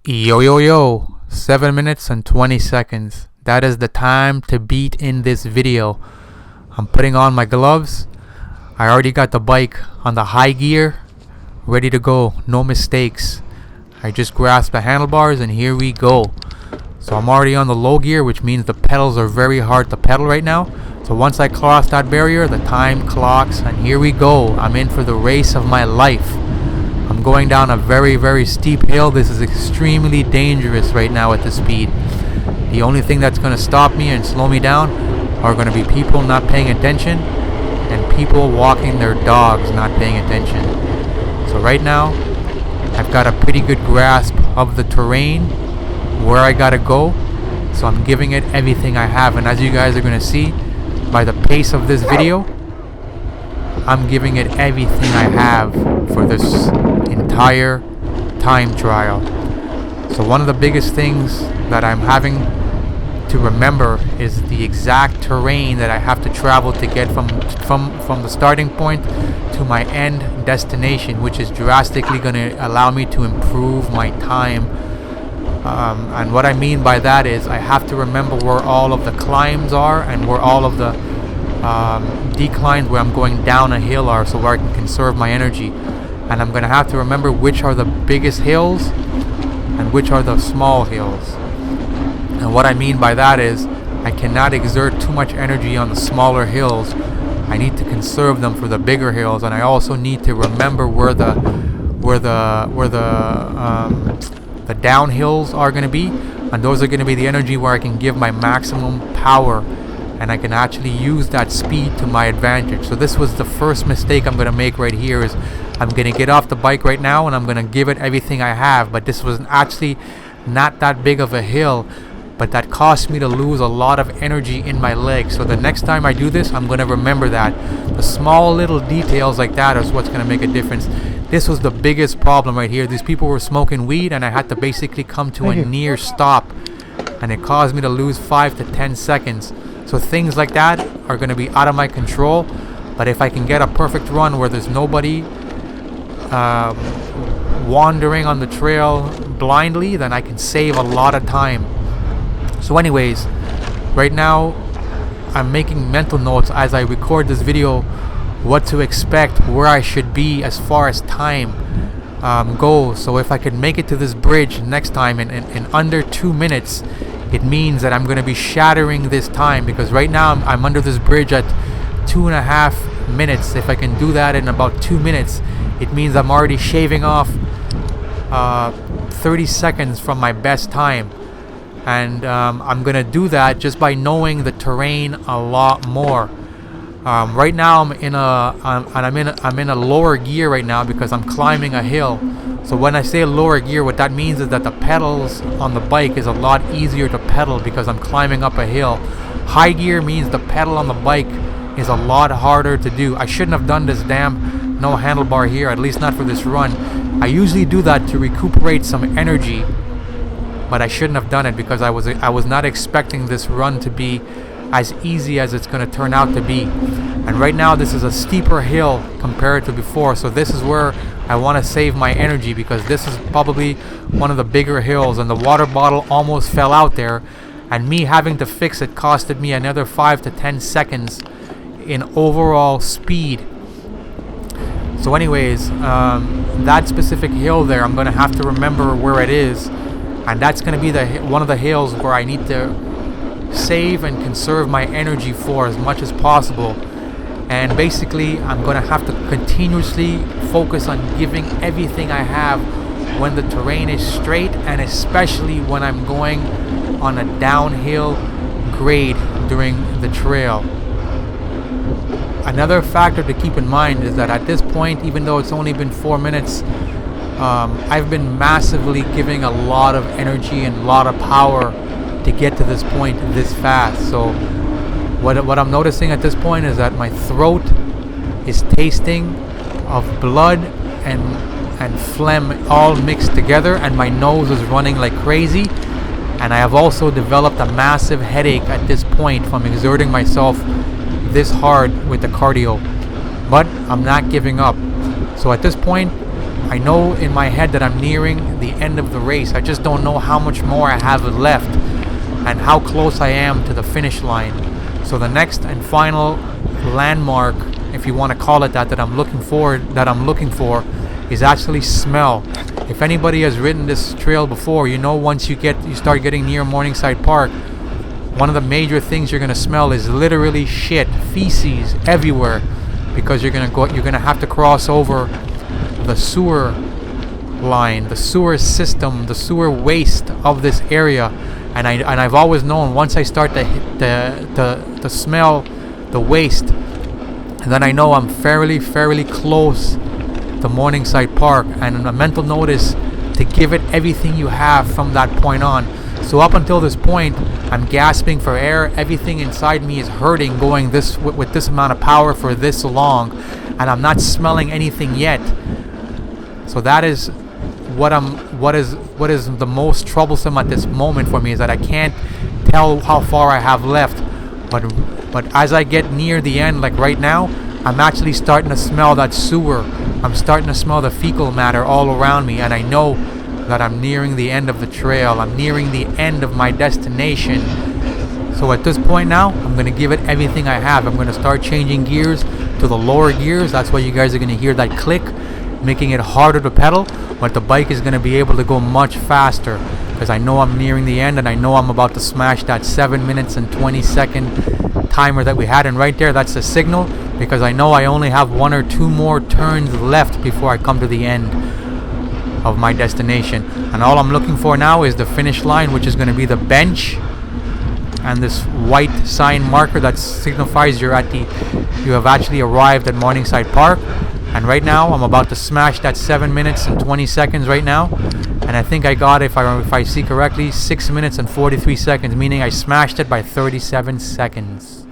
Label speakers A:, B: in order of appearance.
A: Yo, yo, yo, 7 minutes and 20 seconds. That is the time to beat in this video. I'm putting on my gloves. I already got the bike on the high gear, ready to go, no mistakes. I just grasped the handlebars and here we go. So I'm already on the low gear, which means the pedals are very hard to pedal right now. So once I cross that barrier, the time clocks and here we go. I'm in for the race of my life. I'm going down a very, very steep hill. This is extremely dangerous right now at this speed. The only thing that's going to stop me and slow me down are going to be people not paying attention and people walking their dogs not paying attention. So right now, I've got a pretty good grasp of the terrain, where I gotta go. So I'm giving it everything I have. And as you guys are going to see by the pace of this video, I'm giving it everything I have for this entire time trial. So one of the biggest things that I'm having to remember is the exact terrain that I have to travel to get from the starting point to my end destination, which is drastically going to allow me to improve my time. And what I mean by that is I have to remember where all of the climbs are and where all of the declines where I'm going down a hill are, so where I can conserve my energy. And I'm going to have to remember which are the biggest hills and which are the small hills. And what I mean by that is I cannot exert too much energy on the smaller hills. I need to conserve them for the bigger hills, and I also need to remember where the downhills are going to be, and those are going to be the energy where I can give my maximum power and I can actually use that speed to my advantage. So this was the first mistake I'm going to make right here. Is I'm going to get off the bike right now and I'm going to give it everything I have, but this was actually not that big of a hill, but that cost me to lose a lot of energy in my legs. So the next time I do this, I'm going to remember that the small little details like that is what's going to make a difference. This was the biggest problem right here. These people were smoking weed and I had to basically come to a near stop, and it caused me to lose 5 to 10 seconds. So things like that are going to be out of my control. But if I can get a perfect run where there's nobody wandering on the trail blindly, then I can save a lot of time. So anyways, right now I'm making mental notes as I record this video, what to expect, where I should be as far as time goes. So if I can make it to this bridge next time in under 2 minutes, it means that I'm going to be shattering this time, because right now I'm under this bridge at 2.5 minutes. If I can do that in about 2 minutes, it means I'm already shaving off 30 seconds from my best time. And I'm going to do that just by knowing the terrain a lot more. Right now I'm in a lower gear right now because I'm climbing a hill. So when I say lower gear, what that means is that the pedals on the bike is a lot easier to pedal because I'm climbing up a hill. High gear means the pedal on the bike is a lot harder to do. I shouldn't have done this damn no handlebar here, at least not for this run. I usually do that to recuperate some energy, but I shouldn't have done it because I was not expecting this run to be as easy as it's going to turn out to be. And right now this is a steeper hill compared to before, so this is where I want to save my energy, because this is probably one of the bigger hills, and the water bottle almost fell out there, and me having to fix it costed me another 5 to 10 seconds in overall speed. So anyways, that specific hill there, I'm going to have to remember where it is, and that's going to be one of the hills where I need to save and conserve my energy for as much as possible. And basically I'm going to have to continuously focus on giving everything I have when the terrain is straight, and especially when I'm going on a downhill grade during the trail. Another factor to keep in mind is that at this point, even though it's only been 4 minutes, I've been massively giving a lot of energy and a lot of power to get to this point this fast. So what I'm noticing at this point is that my throat is tasting of blood and phlegm all mixed together, and my nose is running like crazy, and I have also developed a massive headache at this point from exerting myself this hard with the cardio. But I'm not giving up. So at this point I know in my head that I'm nearing the end of the race. I just don't know how much more I have left and how close I am to the finish line. So the next and final landmark, if you want to call it that, that I'm looking for is actually smell. If anybody has ridden this trail before, you know once you start getting near Morningside Park, one of the major things you're gonna smell is literally shit, feces everywhere, because you're gonna have to cross over the sewer line, the sewer system, the sewer waste of this area. And I've always known once I start to smell the waste, then I know I'm fairly close to Morningside Park, and a mental notice to give it everything you have from that point on. So up until this point, I'm gasping for air. Everything inside me is hurting, going with this amount of power for this long, and I'm not smelling anything yet. So that is what is the most troublesome at this moment for me, is that I can't tell how far I have left. But as I get near the end, like right now, I'm actually starting to smell that sewer. I'm starting to smell the fecal matter all around me, and I know that I'm nearing the end of the trail. I'm nearing the end of my destination. So at this point now, I'm going to give it everything I have. I'm going to start changing gears to the lower gears. That's why you guys are going to hear that click, making it harder to pedal, but the bike is going to be able to go much faster, because I know I'm nearing the end, and I know I'm about to smash that 7 minutes and 20-second timer that we had. And right there, that's the signal, because I know I only have 1 or 2 more turns left before I come to the end of my destination. And all I'm looking for now is the finish line, which is going to be the bench and this white sign marker that signifies you have actually arrived at Morningside Park. And right now I'm about to smash that 7 minutes and 20 seconds right now, and I think I got, if I see correctly, 6 minutes and 43 seconds, meaning I smashed it by 37 seconds.